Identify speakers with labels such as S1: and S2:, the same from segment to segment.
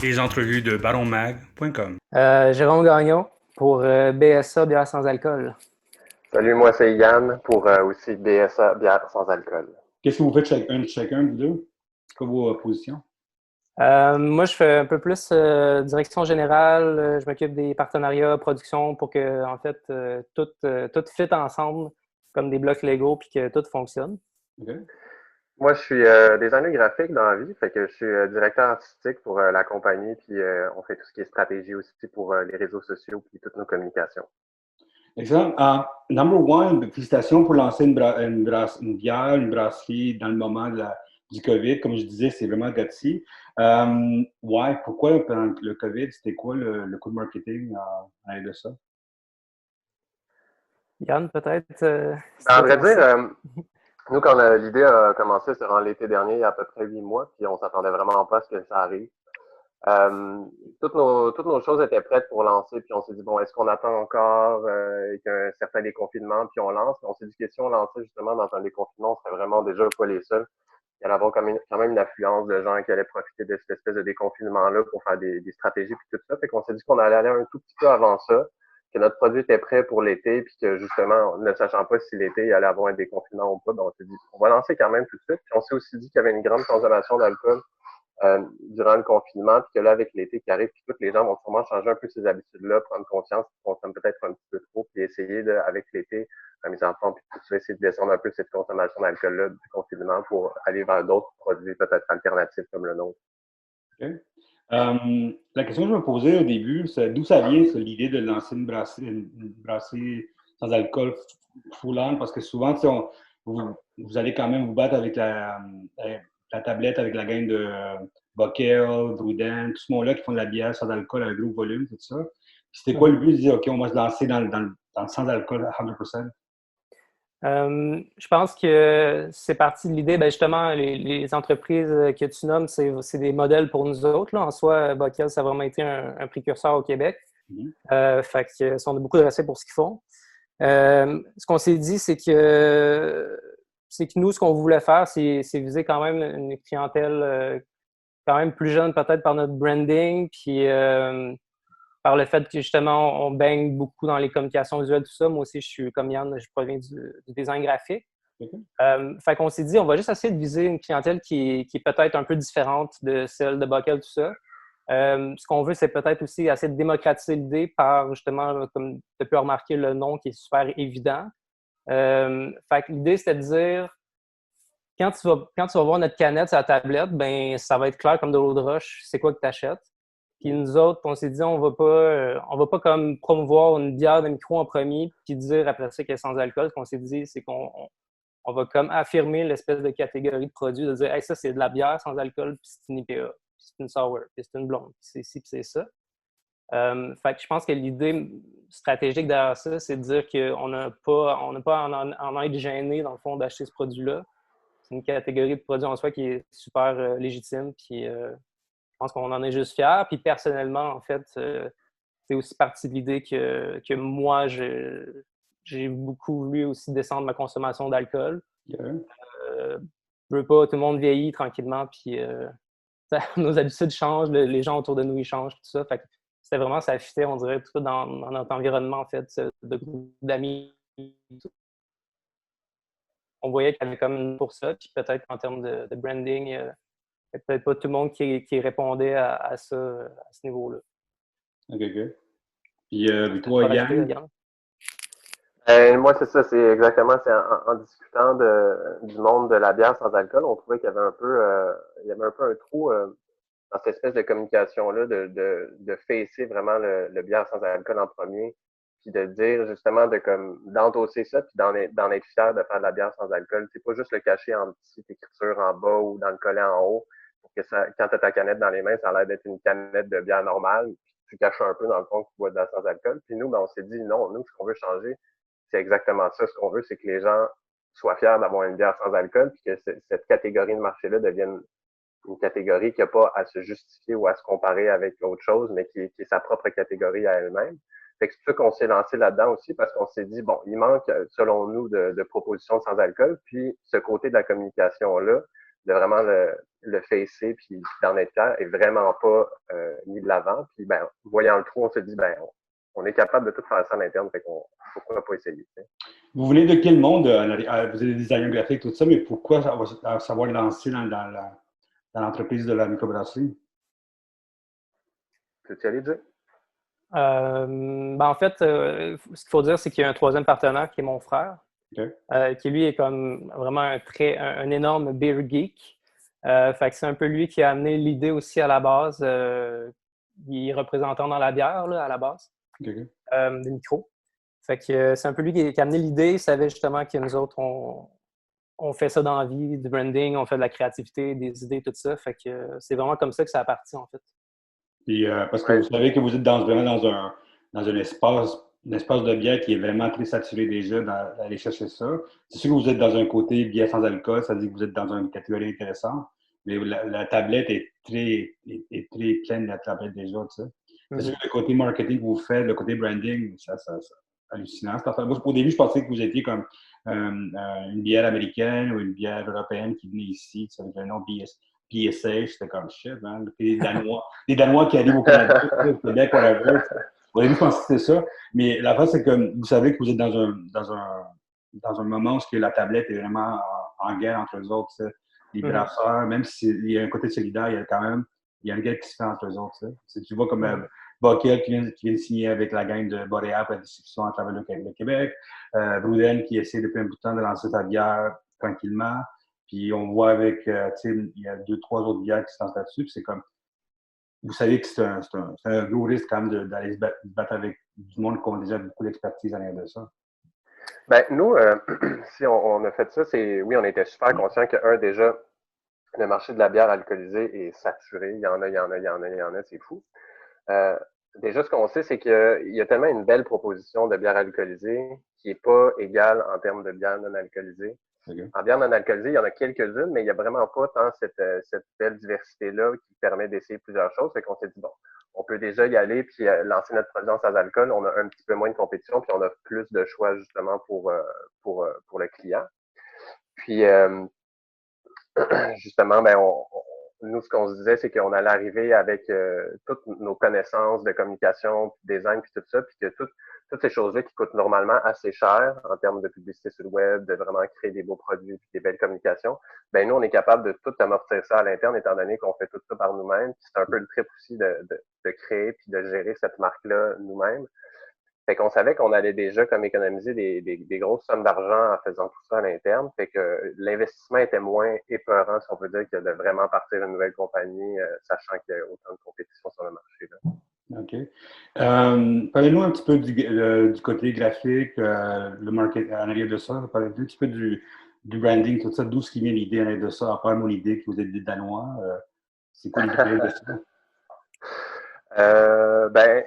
S1: Les entrevues de baronmag.com.
S2: Jérôme Gagnon pour BSA Bière sans alcool.
S3: Salut, moi c'est Yann pour aussi BSA Bière sans alcool.
S1: Qu'est-ce que vous faites chacun de deux? C'est quoi vos positions?
S2: Moi, je fais un peu plus direction générale. Je m'occupe des partenariats, production pour que, en fait, tout fit ensemble comme des blocs Lego puis que tout fonctionne.
S1: Okay.
S3: Moi, je suis designer graphique dans la vie, fait que je suis directeur artistique pour la compagnie, puis on fait tout ce qui est stratégie aussi pour les réseaux sociaux puis toutes nos communications.
S1: Excellent. Number one, félicitations pour lancer une bière, une brasserie dans le moment du COVID. Comme je disais, c'est vraiment gutsy. Ouais, pourquoi pendant le COVID, c'était quoi le coup de marketing à de ça?
S2: Yann, peut-être?
S3: À vrai dire, nous, quand l'idée a commencé durant l'été dernier, il y a à peu près 8 mois, puis on s'attendait vraiment pas à ce que ça arrive. Toutes nos choses étaient prêtes pour lancer, puis on s'est dit, bon, est-ce qu'on attend encore qu'un certain déconfinement, puis on lance? Puis on s'est dit que si on lançait justement dans un déconfinement, on serait vraiment déjà pas les seuls. Il y allait avoir quand même une affluence de gens qui allaient profiter de cette espèce de déconfinement-là pour faire des stratégies, puis tout ça. Fait qu'on s'est dit qu'on allait aller un tout petit peu avant ça, que notre produit était prêt pour l'été, puis que justement, ne sachant pas si l'été il allait avoir un déconfinement ou pas, ben on s'est dit, on va lancer quand même tout de suite. Puis on s'est aussi dit qu'il y avait une grande consommation d'alcool durant le confinement, puis que là, avec l'été qui arrive, puis tous les gens vont sûrement changer un peu ces habitudes-là, prendre conscience qu'ils consomment peut-être un petit peu trop, puis essayer avec l'été, la mise en forme, puis tout ça, essayer de descendre un peu cette consommation d'alcool-là du confinement pour aller vers d'autres produits peut-être alternatifs comme le nôtre.
S1: Okay. La question que je me posais au début, c'est d'où ça vient, l'idée de lancer une brasserie sans alcool full on, parce que souvent, vous allez quand même vous battre avec la tablette, avec la gang de Bockel, Druden, tout ce monde-là qui font de la bière sans alcool à un gros volume, tout ça. C'était quoi le but de dire, OK, on va se lancer dans le sans alcool à 100%?
S2: Je pense que c'est parti de l'idée, justement, les entreprises que tu nommes, c'est des modèles pour nous autres. Là. En soi, Bockel, ça a vraiment été un précurseur au Québec. Fait que, on a beaucoup de respect pour ce qu'ils font. Ce qu'on s'est dit, c'est que nous, ce qu'on voulait faire, c'est viser quand même une clientèle quand même plus jeune, peut-être par notre branding, puis par le fait que justement, on baigne beaucoup dans les communications visuelles, tout ça. Moi aussi, je suis comme Yann, je proviens du design graphique. Fait qu'on s'est dit, on va juste essayer de viser une clientèle qui est peut-être un peu différente de celle de Bockel, tout ça. Ce qu'on veut, c'est peut-être aussi essayer de démocratiser l'idée par justement, comme tu as pu remarquer, le nom qui est super évident. Fait que l'idée, c'était de dire, quand tu vas voir notre canette sur la tablette, ben ça va être clair comme de l'eau de roche, c'est quoi que tu achètes. Puis nous autres, on s'est dit, on va pas comme promouvoir une bière de micro en premier, puis dire après ça qu'elle est sans alcool. Ce qu'on s'est dit, c'est qu'on va comme affirmer l'espèce de catégorie de produits, de dire, hey, ça, c'est de la bière sans alcool, puis c'est une IPA, puis c'est une sour, puis c'est une blonde, puis c'est ci, puis c'est ça. Fait que je pense que l'idée stratégique derrière ça, c'est de dire qu'on n'a pas en être gêné, dans le fond, d'acheter ce produit-là. C'est une catégorie de produits en soi qui est super légitime, puis je pense qu'on en est juste fiers. Puis personnellement, en fait, c'est aussi partie de l'idée que moi, j'ai beaucoup voulu aussi descendre ma consommation d'alcool. Je veux pas, tout le monde vieillit tranquillement, puis nos habitudes changent, les gens autour de nous, ils changent, tout ça. Fait que c'était vraiment, ça fitait, on dirait, tout dans notre environnement, en fait, de groupe d'amis. On voyait qu'il y avait comme une pour ça, puis peut-être en termes de branding, peut-être pas tout le monde qui répondait à ça, à ce niveau-là.
S1: OK. Puis toi, Yann?
S3: Moi, c'est ça, c'est exactement, c'est en discutant du monde de la bière sans alcool, on trouvait qu'il y avait un peu, un trou dans cette espèce de communication-là, de facer vraiment le bière sans alcool en premier, puis de dire justement d'endosser ça, puis d'en être fier de faire de la bière sans alcool. C'est pas juste le cacher en petite écriture en bas ou dans le collet en haut, pour que ça, quand tu as ta canette dans les mains, ça a l'air d'être une canette de bière normale, puis tu caches un peu dans le fond que tu bois de la sans alcool. Puis nous, ben, on s'est dit non, nous, ce qu'on veut changer, c'est exactement ça. Ce qu'on veut, c'est que les gens soient fiers d'avoir une bière sans alcool, puis que cette catégorie de marché-là devienne une catégorie qui n'a pas à se justifier ou à se comparer avec autre chose, mais qui est sa propre catégorie à elle-même. C'est pour ça qu'on s'est lancé là-dedans aussi, parce qu'on s'est dit, bon, il manque, selon nous, de propositions sans alcool, puis ce côté de la communication-là, de vraiment le facer puis d'en être fier est vraiment pas mis de l'avant. Puis ben, voyant le trou, on se dit ben on est capable de tout faire ça à l'interne, fait qu'on pourquoi pas essayer. T'sais.
S1: Vous venez de quel monde? Vous êtes designer graphique, tout ça, mais pourquoi savoir lancer dans l'entreprise de la microbrasserie?
S3: Tu allais dire?
S2: Ben en fait, ce qu'il faut dire, c'est qu'il y a un troisième partenaire qui est mon frère, qui lui est comme vraiment un énorme beer geek. Fait que c'est un peu lui qui a amené l'idée aussi à la base. Il est représentant dans la bière là, à la base, des micros. Fait que c'est un peu lui qui a amené l'idée. Il savait justement que nous autres, on fait ça dans la vie, du branding, on fait de la créativité, des idées, tout ça. Fait que c'est vraiment comme ça que ça a parti, en fait.
S1: Puis, parce que vous savez que vous êtes vraiment dans un espace de bière qui est vraiment très saturé déjà d'aller chercher ça. C'est sûr que vous êtes dans un côté bière sans alcool, ça veut dire que vous êtes dans une catégorie intéressante, mais la tablette est très pleine, la tablette déjà, tu sais. C'est sûr que le côté marketing que vous faites, le côté branding, c'est hallucinant. Moi, au début, je pensais que vous étiez comme une bière américaine ou une bière européenne qui venait ici, ça avec un nom PSA, j'étais comme shit, man. Les Danois qui arrivent au Canada, au Québec, whatever. Au début, je pensais que c'était ça. Mais la face, c'est que vous savez que vous êtes dans un moment où la tablette est vraiment en guerre entre eux autres. T'sais. Les brasseurs, même s'il y a un côté solidaire, il y a une guerre qui se fait entre eux autres. Tu vois comme Buckhead qui vient de signer avec la gang de Boréal pour la distribution à travers le Québec. Bruden qui essaie depuis un bout de temps de lancer sa bière tranquillement. Puis on voit avec, il y a 2-3 autres bières qui se lancent là-dessus. Puis c'est comme, vous savez que c'est un gros risque quand même d'aller se battre avec du monde qui a déjà beaucoup d'expertise en arrière de ça.
S3: Ben, nous, si on a fait ça, oui, on était super conscients que, déjà, le marché de la bière alcoolisée est saturé. Il y en a, c'est fou. Déjà, ce qu'on sait, c'est qu'il y a tellement une belle proposition de bière alcoolisée qui n'est pas égale en termes de bière non alcoolisée. Okay. En bière non alcoolisée, il y en a quelques-unes, mais il n'y a vraiment pas tant cette belle diversité-là qui permet d'essayer plusieurs choses. Fait qu'on s'est dit, bon, on peut déjà y aller puis lancer notre produit sans alcool. On a un petit peu moins de compétition puis on a plus de choix justement pour le client. Puis, justement, ben, nous, ce qu'on se disait, c'est qu'on allait arriver avec toutes nos connaissances de communication, puis design, puis tout ça, puis que toutes ces choses-là qui coûtent normalement assez cher en termes de publicité sur le web, de vraiment créer des beaux produits, puis des belles communications, ben nous, on est capable de tout amortir ça à l'interne, étant donné qu'on fait tout ça par nous-mêmes. Puis c'est un peu le trip aussi de créer puis de gérer cette marque-là nous-mêmes. Fait qu'on savait qu'on allait déjà comme économiser des grosses sommes d'argent en faisant tout ça à l'interne. Fait que l'investissement était moins épeurant, si on peut dire, que de vraiment partir une nouvelle compagnie, sachant qu'il y a autant de compétition sur le marché. Là.
S1: OK. Parlez-nous un petit peu du côté graphique, le marketing en arrière de ça. Parlez-nous un petit peu du branding, tout ça. D'où ce qui vient l'idée en arrière de ça, à part mon idée que vous êtes des Danois. C'est quoi l'idée de ça?
S3: Ben,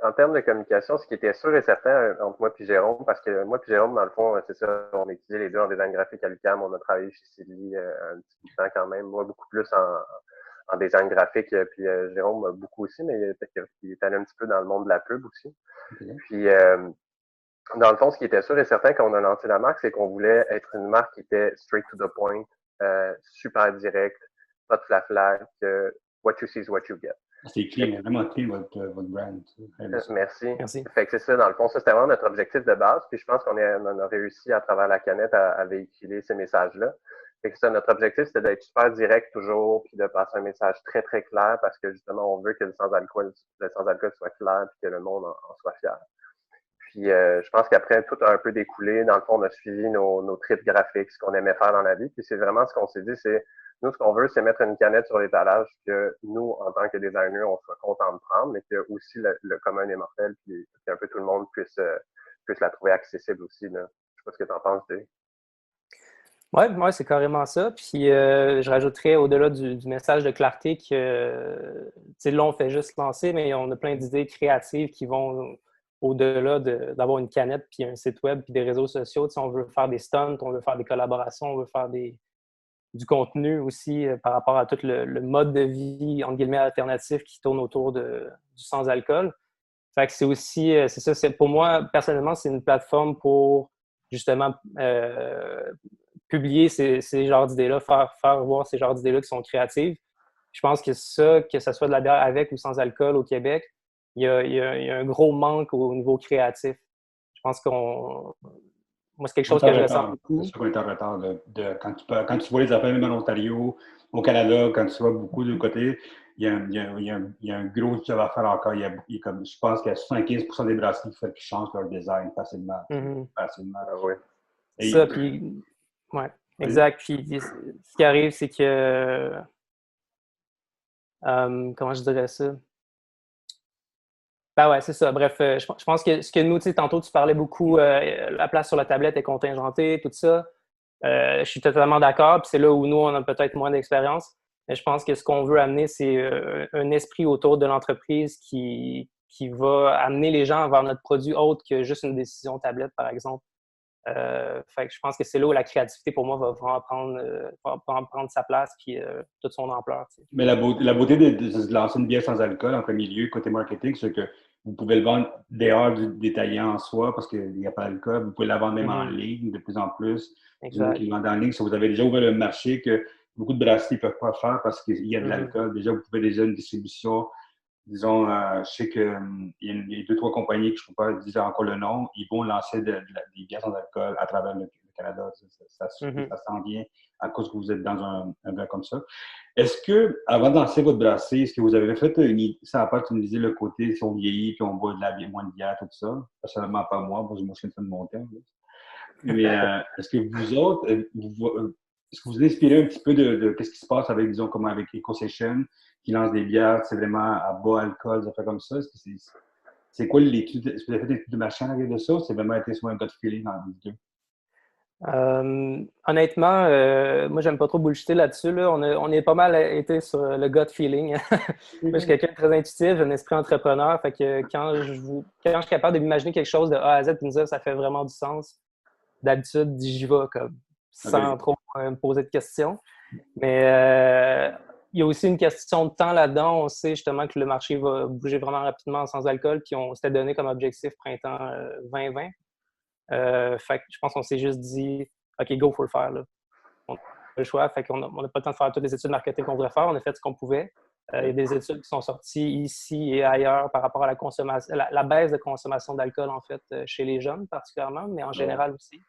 S3: en termes de communication, ce qui était sûr et certain entre moi et Jérôme, parce que moi et Jérôme, dans le fond, c'est ça, on étudiait les deux en design graphique à l'UQAM, on a travaillé chez Silly un petit peu de temps quand même, moi beaucoup plus en design graphique, puis Jérôme beaucoup aussi, mais il est allé un petit peu dans le monde de la pub aussi. Okay. Puis, dans le fond, ce qui était sûr et certain quand on a lancé la marque, c'est qu'on voulait être une marque qui était straight to the point, super direct, pas de fla-fla, que what you see is what you get.
S1: C'est clean, vraiment clean votre brand.
S3: Merci. Fait que c'est ça, dans le fond, ça c'était vraiment notre objectif de base. Puis je pense qu'on a réussi à travers la canette à véhiculer ces messages-là. Fait que ça, notre objectif, c'était d'être super direct toujours, puis de passer un message très, très clair parce que justement, on veut que le sans-alcool soit clair puis que le monde en soit fier. Puis je pense qu'après, tout a un peu découlé. Dans le fond, on a suivi nos trips graphiques, ce qu'on aimait faire dans la vie. Puis c'est vraiment ce qu'on s'est dit, c'est nous, ce qu'on veut, c'est mettre une canette sur l'étalage que nous, en tant que designers, on soit content de prendre, mais que aussi le commun des mortels, puis un peu tout le monde puisse la trouver accessible aussi. Là. Je sais pas ce que tu en penses, Dave.
S2: Oui, c'est carrément ça. Puis je rajouterais au-delà du message de clarté que là, on fait juste lancer, mais on a plein d'idées créatives qui vont au-delà d'avoir une canette, puis un site web, puis des réseaux sociaux. On veut faire des stunts, on veut faire des collaborations, on veut faire du contenu aussi par rapport à tout le mode de vie, entre guillemets, alternatif qui tourne autour du sans-alcool. Fait que c'est aussi, pour moi, personnellement, c'est une plateforme pour justement publier ces genres d'idées-là, faire voir ces genres d'idées-là qui sont créatives. Je pense que ça, que ce soit de la bière avec ou sans alcool au Québec, il y a un gros manque au niveau créatif. Je pense moi, c'est quelque chose que je ressens beaucoup.
S1: C'est sûr qu'on est en retard. Quand tu vois les affaires même en Ontario, au Canada, quand tu vois beaucoup de côté, il y a un gros job à faire encore. Comme, je pense qu'il y a 75% des brasseries qui changent leur design facilement. facilement.
S3: Ah oui.
S2: Ça, puis, ouais, exact. Puis, ce qui arrive, c'est que, comment je dirais ça? Ben ouais, c'est ça. Bref, je pense que ce que nous, tu sais, tantôt, tu parlais beaucoup, la place sur la tablette est contingentée, tout ça. Je suis totalement d'accord. Puis c'est là où nous, on a peut-être moins d'expérience. Mais je pense que ce qu'on veut amener, c'est un esprit autour de l'entreprise qui va amener les gens vers notre produit autre que juste une décision tablette, par exemple. Fait que je pense que c'est là où la créativité, pour moi, va vraiment prendre sa place puis toute son ampleur. Tu sais.
S1: Mais la beauté de lancer une bière sans alcool en premier lieu, côté marketing, c'est que vous pouvez le vendre dehors du détaillant en soi parce qu'il n'y a pas d'alcool. Vous pouvez la vendre même en ligne de plus en plus.
S2: Exact.
S1: Qui le vendent en ligne. Si vous avez déjà ouvert le marché que beaucoup de brasseries ne peuvent pas faire parce qu'il y a de l'alcool. Déjà, vous pouvez déjà une distribution. Disons, je sais qu'il y a deux, trois compagnies que je ne peux pas dire encore le nom. Ils vont lancer des bières sans alcool à travers le Canada. Ça s'en vient à cause que vous êtes dans un gars comme ça. Est-ce que, avant de lancer votre brasserie, est-ce que vous avez fait ça à part, tu me disais, le côté, si on vieillit puis on boit moins de bière, tout ça? Personnellement, pas moi, parce que moi, je suis une fin de mon temps. Mais est-ce que vous autres, est-ce que vous vous inspirez un petit peu de ce qui se passe avec, disons, comme avec EcoSession, qui lance des bières, c'est vraiment à bas alcool, ça fait comme ça? Est-ce que c'est quoi l'étude? Est-ce que vous avez fait des études de marché en arrière de ça ou c'est vraiment été sur un gut feeling dans les deux?
S2: Honnêtement, moi, j'aime pas trop bullshiter là-dessus. Là. On est pas mal été sur le gut feeling. Moi, je suis quelqu'un de très intuitif, j'ai un esprit entrepreneur. Fait que quand je suis capable de m'imaginer quelque chose de A à Z et me dire ça fait vraiment du sens, d'habitude, j'y vais comme sans trop me poser de questions. Mais il y a aussi une question de temps là-dedans. On sait justement que le marché va bouger vraiment rapidement sans alcool. Puis on s'était donné comme objectif printemps 2020. Fait que je pense qu'on s'est juste dit OK, go, il faut le faire. Là. On n'a pas le choix. Fait qu'on n'a pas le temps de faire toutes les études marketing qu'on voudrait faire. On a fait ce qu'on pouvait. Il y a des études qui sont sorties ici et ailleurs par rapport à la consommation, la baisse de consommation d'alcool, en fait, chez les jeunes particulièrement, mais en général aussi.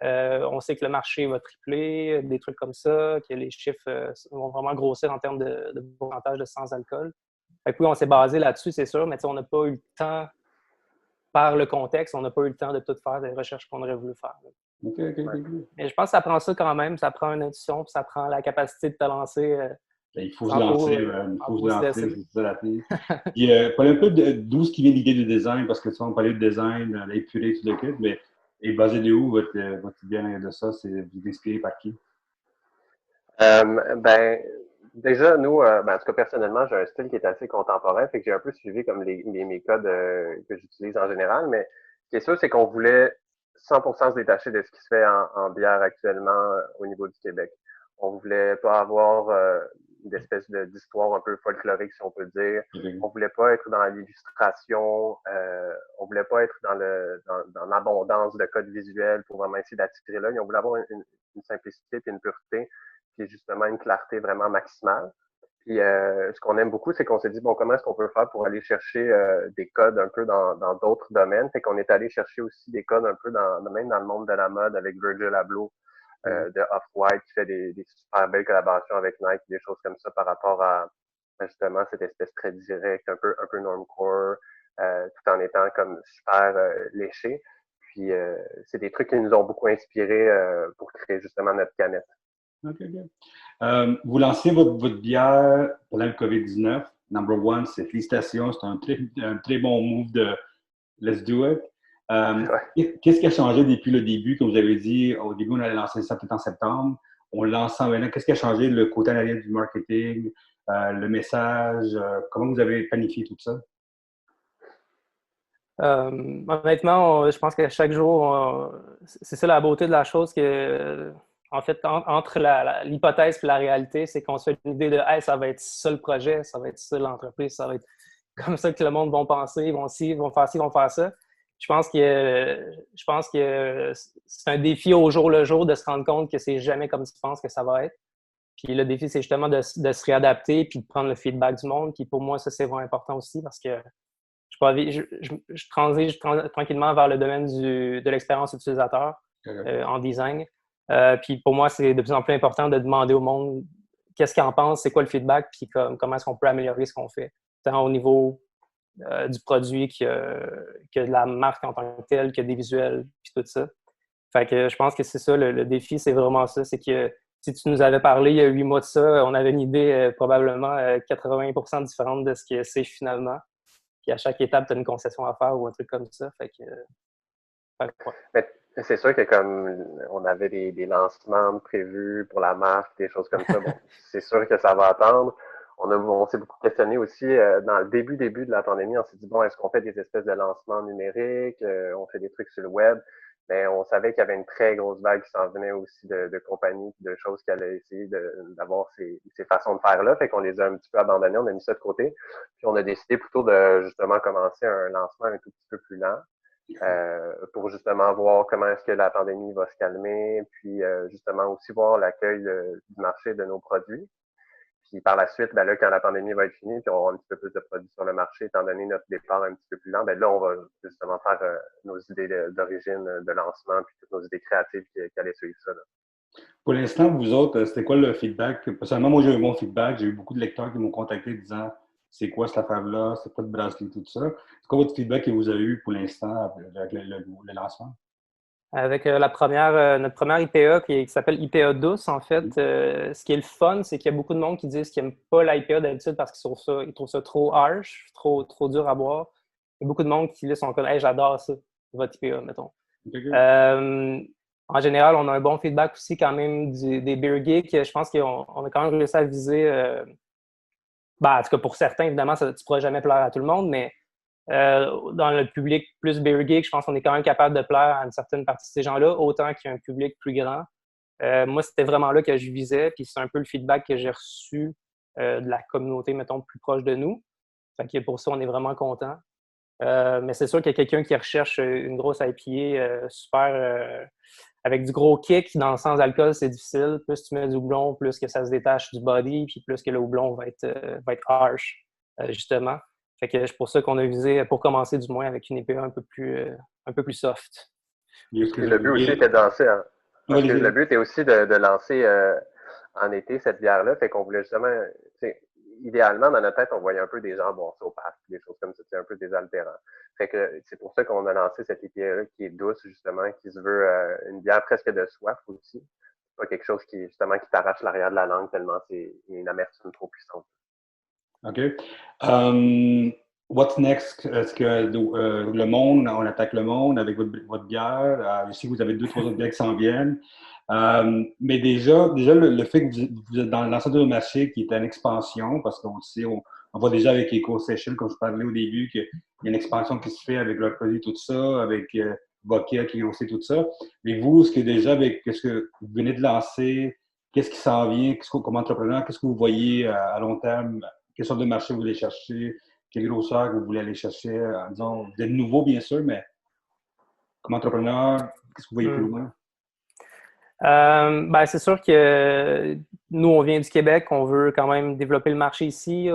S2: On sait que le marché va tripler, des trucs comme ça, que les chiffres vont vraiment grossir en termes de pourcentage de sans-alcool. Fait que oui, on s'est basé là-dessus, c'est sûr, mais on n'a pas eu le temps, par le contexte, on n'a pas eu le temps de tout faire des recherches qu'on aurait voulu faire.
S1: OK.
S2: Mais je pense que ça prend ça quand même, ça prend une intuition, puis ça prend la capacité de te lancer.
S1: Il faut se lancer, c'est ça la fille. Puis, parlez un peu d'où ce qui vient l'idée du design, parce que tu on parlait de design, l'épuré, tout le kit, mais est basé de où votre idée de ça? C'est vous êtes inspiré par qui?
S3: Déjà, nous, en tout cas, personnellement, j'ai un style qui est assez contemporain, fait que j'ai un peu suivi comme mes codes que j'utilise en général, mais ce qui est sûr, c'est qu'on voulait 100% se détacher de ce qui se fait en bière actuellement au niveau du Québec. On voulait pas avoir une espèce d'histoire un peu folklorique, si on peut dire. On voulait pas être dans l'illustration, on voulait pas être dans l'abondance de codes visuels pour vraiment essayer d'attirer l'œil. On voulait avoir une simplicité et une pureté, puis justement une clarté vraiment maximale. Puis ce qu'on aime beaucoup, c'est qu'on s'est dit, bon, comment est-ce qu'on peut faire pour aller chercher des codes un peu dans d'autres domaines? Fait qu'on est allé chercher aussi des codes un peu même dans le monde de la mode avec Virgil Abloh de Off-White qui fait des super belles collaborations avec Nike, des choses comme ça par rapport à justement cette espèce très directe, un peu normcore, tout en étant comme super léché. Puis c'est des trucs qui nous ont beaucoup inspirés pour créer justement notre canette.
S1: OK. Vous lancez votre bière pendant le COVID-19. Number one, c'est félicitations. C'est un très bon move de Let's Do It. Qu'est-ce qui a changé depuis le début? Comme vous avez dit, au début, on allait lancer ça peut-être en septembre. On lance ça maintenant. Qu'est-ce qui a changé? Le côté en arrière du marketing, le message, comment vous avez planifié tout ça?
S2: Honnêtement, je pense qu'à chaque jour, c'est ça la beauté de la chose que, en fait, entre l'hypothèse et la réalité, c'est qu'on se fait une idée de hey, ça va être ça le projet, ça va être ça l'entreprise, ça va être comme ça que le monde va penser, ils vont faire ci, ils vont faire ça. je pense que c'est un défi au jour le jour de se rendre compte que c'est jamais comme tu penses que ça va être. Puis le défi, c'est justement de se réadapter puis de prendre le feedback du monde. Puis pour moi, ça, c'est vraiment important aussi parce que je transige tranquillement vers le domaine de l'expérience utilisateur en design. Puis pour moi, c'est de plus en plus important de demander au monde qu'est-ce qu'ils en pensent, c'est quoi le feedback, puis comment est-ce qu'on peut améliorer ce qu'on fait, tant au niveau du produit que de la marque en tant que telle, que des visuels, puis tout ça. Fait que je pense que c'est ça, le défi, c'est vraiment ça. C'est que si tu nous avais parlé il y a 8 mois de ça, on avait une idée probablement 80% différente de ce que c'est finalement. Puis à chaque étape, tu as une concession à faire ou un truc comme ça. Fait que ouais.
S3: Mais c'est sûr que comme on avait des lancements prévus pour la marque, des choses comme ça, bon, c'est sûr que ça va attendre. On s'est beaucoup questionné aussi dans le début de la pandémie. On s'est dit, bon, est-ce qu'on fait des espèces de lancements numériques? On fait des trucs sur le web. Mais on savait qu'il y avait une très grosse vague qui s'en venait aussi de compagnies, de choses qui allaient essayer d'avoir ces façons de faire-là. Fait qu'on les a un petit peu abandonnées, on a mis ça de côté. Puis on a décidé plutôt de justement commencer un lancement un tout petit peu plus lent. Pour justement voir comment est-ce que la pandémie va se calmer, puis justement aussi voir l'accueil du marché de nos produits. Puis par la suite, ben là, quand la pandémie va être finie, puis on aura un petit peu plus de produits sur le marché, étant donné notre départ un petit peu plus lent, ben là, on va justement faire nos idées d'origine, de lancement, puis toutes nos idées créatives qui allaient suivre ça. Là.
S1: Pour l'instant, vous autres, c'était quoi le feedback? Personnellement, moi, j'ai eu mon feedback. J'ai eu beaucoup de lecteurs qui m'ont contacté disant c'est quoi cette affaire-là, c'est pas de bracelet, tout ça. C'est quoi votre feedback que vous avez eu pour l'instant avec le lancement?
S2: Avec notre première IPA qui s'appelle IPA douce, en fait, ce qui est le fun, c'est qu'il y a beaucoup de monde qui disent qu'ils n'aiment pas l'IPA d'habitude parce qu'ils trouvent ça trop harsh, trop dur à boire. Il y a beaucoup de monde qui là, sont comme « Hey, j'adore ça, votre IPA, mettons. Okay. En général, on a un bon feedback aussi quand même des beer geeks. Je pense qu'on a quand même réussi à viser... en tout cas, pour certains, évidemment, tu ne pourras jamais plaire à tout le monde, mais dans le public plus beer geek, je pense qu'on est quand même capable de plaire à une certaine partie de ces gens-là, autant qu'il y a un public plus grand. Moi, c'était vraiment là que je visais, puis c'est un peu le feedback que j'ai reçu de la communauté, mettons, plus proche de nous. Fait que pour ça, on est vraiment content. Mais c'est sûr qu'il y a quelqu'un qui recherche une grosse IPA super avec du gros kick dans le sens alcool, c'est difficile. Plus tu mets du houblon, plus que ça se détache du body, puis plus que le houblon va être harsh, justement. Fait que c'est pour ça qu'on a visé, pour commencer du moins, avec une IPA un peu plus soft.
S3: Le but aussi était de lancer, hein, parce que le but est aussi de lancer en été cette bière-là. Fait qu'on voulait justement, idéalement, dans notre tête, on voyait un peu des gens boire ça au parc, des choses comme ça, c'est un peu désaltérant. Fait que c'est pour ça qu'on a lancé cette IPA-là qui est douce, justement, qui se veut une bière presque de soif aussi. C'est pas quelque chose qui t'arrache l'arrière de la langue tellement c'est une amertume trop puissante.
S1: OK. What's next? Est-ce que le monde, on attaque le monde avec votre bière? Je sais que vous avez 2-3 autres bières qui s'en viennent. Mais déjà le fait que vous êtes dans l'ensemble de marché qui est en expansion, parce qu'on sait, on voit déjà avec EcoSession, comme je parlais au début, qu'il y a une expansion qui se fait avec leur produit, tout ça, avec Vokia qui grossit tout ça. Mais vous, ce que déjà, avec ce que vous venez de lancer, qu'est-ce qui s'en vient, comme entrepreneur, qu'est-ce que vous voyez à long terme? Quelle sorte de marché vous voulez chercher? Quelle grosseur vous voulez aller chercher? Disons, vous êtes nouveau, bien sûr, mais comme entrepreneur, qu'est-ce que vous voyez plus loin?
S2: C'est sûr que nous, on vient du Québec, on veut quand même développer le marché ici.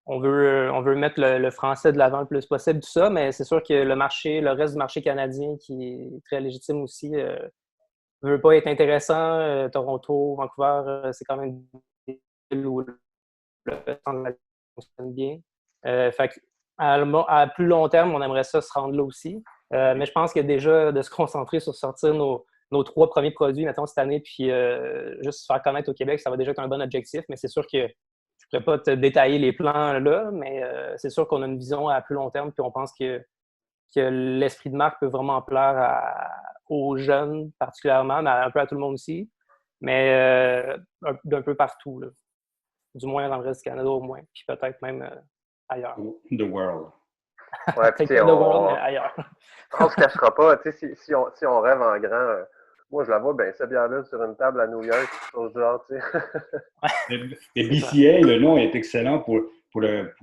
S2: On veut mettre le français de l'avant le plus possible, tout ça, mais c'est sûr que le reste du marché canadien, qui est très légitime aussi, ne veut pas être intéressant. Toronto, Vancouver, c'est quand même des villes où le centre fonctionne bien. Fait à plus long terme, on aimerait ça se rendre là aussi. Mais je pense que déjà de se concentrer sur sortir nos 3 premiers produits, mettons, cette année, puis juste se faire connaître au Québec, ça va déjà être un bon objectif. Mais c'est sûr que je ne pourrais pas te détailler les plans là, mais c'est sûr qu'on a une vision à plus long terme, puis on pense que l'esprit de marque peut vraiment plaire aux jeunes particulièrement, mais un peu à tout le monde aussi, mais d'un peu partout, là. Du moins dans le reste du Canada au moins, puis peut-être même ailleurs.
S1: The world.
S3: Ouais,
S2: peut-être pas the world, mais ailleurs.
S3: On se cachera pas, tu sais, si on rêve en grand, Moi, je la vois bien, cette bière-là, sur une table à New York, quelque chose du genre, tu sais.
S1: Mais BCA, le nom est excellent pour que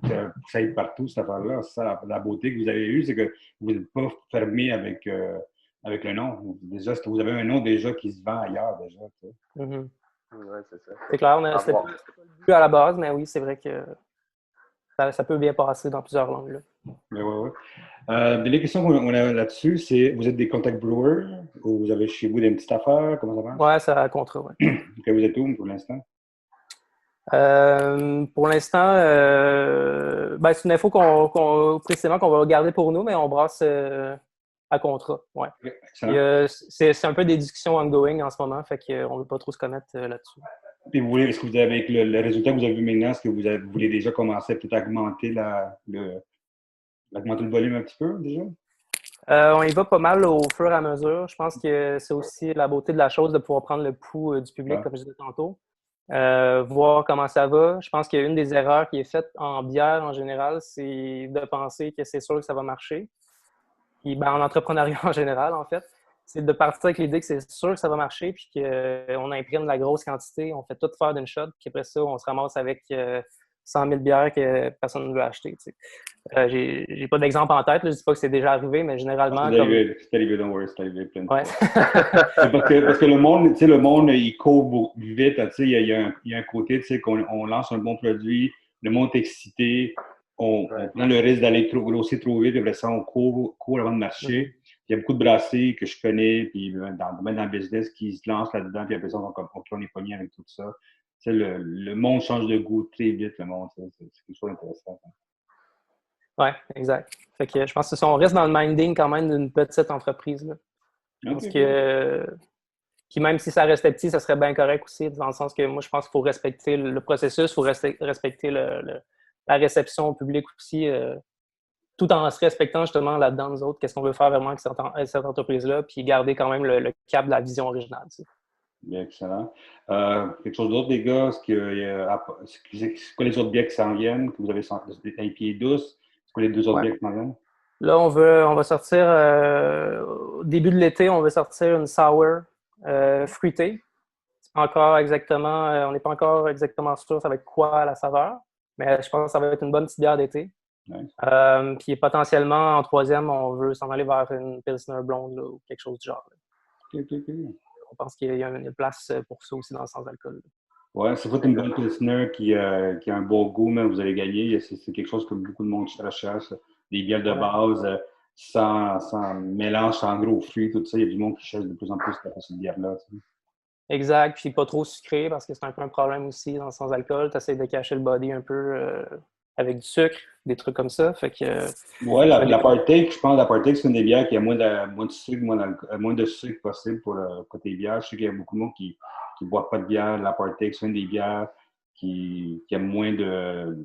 S1: ça aille partout, cette affaire-là. C'est ça, la beauté que vous avez eue, c'est que vous n'êtes pas fermé avec le nom. Déjà, vous avez un nom déjà qui se vend ailleurs, déjà. Tu sais.
S2: Mm-hmm.
S3: Ouais, c'est ça.
S2: C'est clair, c'était pas le but à la base, mais oui, c'est vrai que ça peut bien passer dans plusieurs langues. Là.
S1: Mais ouais. Les questions qu'on a là-dessus, c'est vous êtes des contact brewers ou vous avez chez vous des petites affaires? Comment ça marche?
S2: Ouais, c'est à contrat, ouais.
S1: Okay, vous êtes où pour l'instant?
S2: Pour l'instant, c'est une info précisément qu'on va regarder pour nous, mais on brasse à contrat. Ouais.
S1: Okay,
S2: c'est un peu des discussions ongoing en ce moment, fait qu'on ne veut pas trop se commettre là-dessus.
S1: Puis est-ce que vous avez, avec le résultat que vous avez vu maintenant, est-ce que vous voulez déjà commencer à peut-être augmenter augmenter le volume un petit peu déjà?
S2: On y va pas mal au fur et à mesure. Je pense que c'est aussi la beauté de la chose de pouvoir prendre le pouls du public, comme je disais tantôt. Voir comment ça va. Je pense qu'une des erreurs qui est faite en bière en général, c'est de penser que c'est sûr que ça va marcher. Puis, en entrepreneuriat en général, en fait, c'est de partir avec l'idée que c'est sûr que ça va marcher, puis qu'on imprime de la grosse quantité, on fait tout faire d'une shot, puis après ça, on se ramasse avec 100 000 bières que personne ne veut acheter. Tu sais. J'ai pas d'exemple en tête, là, je dis pas que c'est déjà arrivé, mais généralement...
S1: C'est arrivé, don't worry, c'est arrivé plein de
S2: fois.
S1: parce que le monde, il court vite, tu sais, il y a un côté, tu sais, qu'on lance un bon produit, le monde est excité, on prend le risque d'aller grossir trop vite, et après ça, on court avant de marcher. Il y a beaucoup de brassés que je connais, puis dans le business, qui se lancent là-dedans, puis après ça, on est pogné avec tout ça. Tu sais, le monde change de goût très vite, le monde, c'est quelque chose d'intéressant.
S2: Oui, exact. Fait que je pense que on reste dans le minding quand même d'une petite entreprise. Là. Parce que puis même si ça restait petit, ça serait bien correct aussi, dans le sens que moi, je pense qu'il faut respecter le processus, il faut respecter la réception au public aussi, tout en se respectant justement là-dedans, nous autres, qu'est-ce qu'on veut faire vraiment avec cette entreprise-là, puis garder quand même le cap de la vision originale. Tu sais.
S1: Bien, excellent. Quelque chose d'autre, les gars? C'est quoi les autres bières qui s'en viennent? Que vous avez des IPA douces? C'est quoi les deux autres bières qui s'en viennent?
S2: Là, on va sortir, au début de l'été, on veut sortir une sour fruitée. On n'est pas encore exactement sûr ça va être quoi la saveur, mais je pense que ça va être une bonne petite bière d'été.
S1: Nice.
S2: Puis potentiellement, en troisième, on veut s'en aller vers une Pilsner blonde là, ou quelque chose du genre.
S1: OK.
S2: On pense qu'il y a une place pour ça aussi dans le sans-alcool.
S1: Oui, c'est pas une bonne Pilsner qui a un beau goût, mais vous allez gagner. C'est quelque chose que beaucoup de monde recherche. Des bières de base, sans mélange, sans gros fruits, tout ça. Il y a du monde qui cherche de plus en plus cette bière-là. Tu sais.
S2: Exact, puis pas trop sucré parce que c'est un peu un problème aussi dans le sans-alcool. Tu essaies de cacher le body un peu avec du sucre, des trucs comme ça. Fait que,
S1: la Partake, je pense que la Partake, c'est une des bières qui a moins de sucre, moins de sucre possible pour côté bière. Je sais qu'il y a beaucoup de monde qui ne boit pas de bière. La Partake, c'est une des bières qui a moins de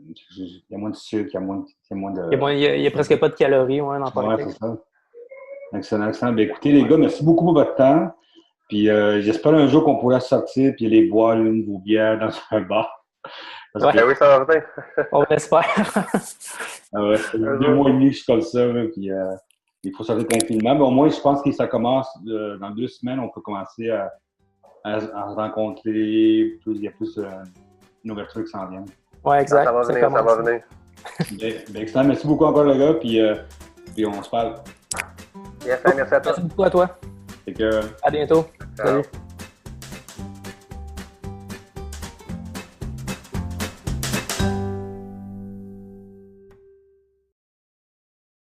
S1: sucre,
S2: il y a presque pas de calories dans la Partake.
S1: Ouais, c'est ça. Excellent. Bien, écoutez, les gars, merci beaucoup pour votre temps. Puis j'espère un jour qu'on pourra sortir et aller boire l'une de vos bières dans un bar.
S3: Oui, ça va venir.
S2: On l'espère.
S1: C'est 2 mois et demi que je suis comme ça. Là, puis il faut sortir tranquillement. Mais au moins, je pense que ça commence dans 2 semaines. On peut commencer à se rencontrer. Il y a plus une ouverture qui s'en vient.
S2: Oui, exact.
S3: Ça va venir.
S1: Bien, excellent. Merci beaucoup encore, les gars. Puis on se parle.
S3: Yes, merci à toi.
S2: Merci beaucoup à toi.
S1: Take care.
S2: À bientôt.
S3: Ciao.
S2: Salut.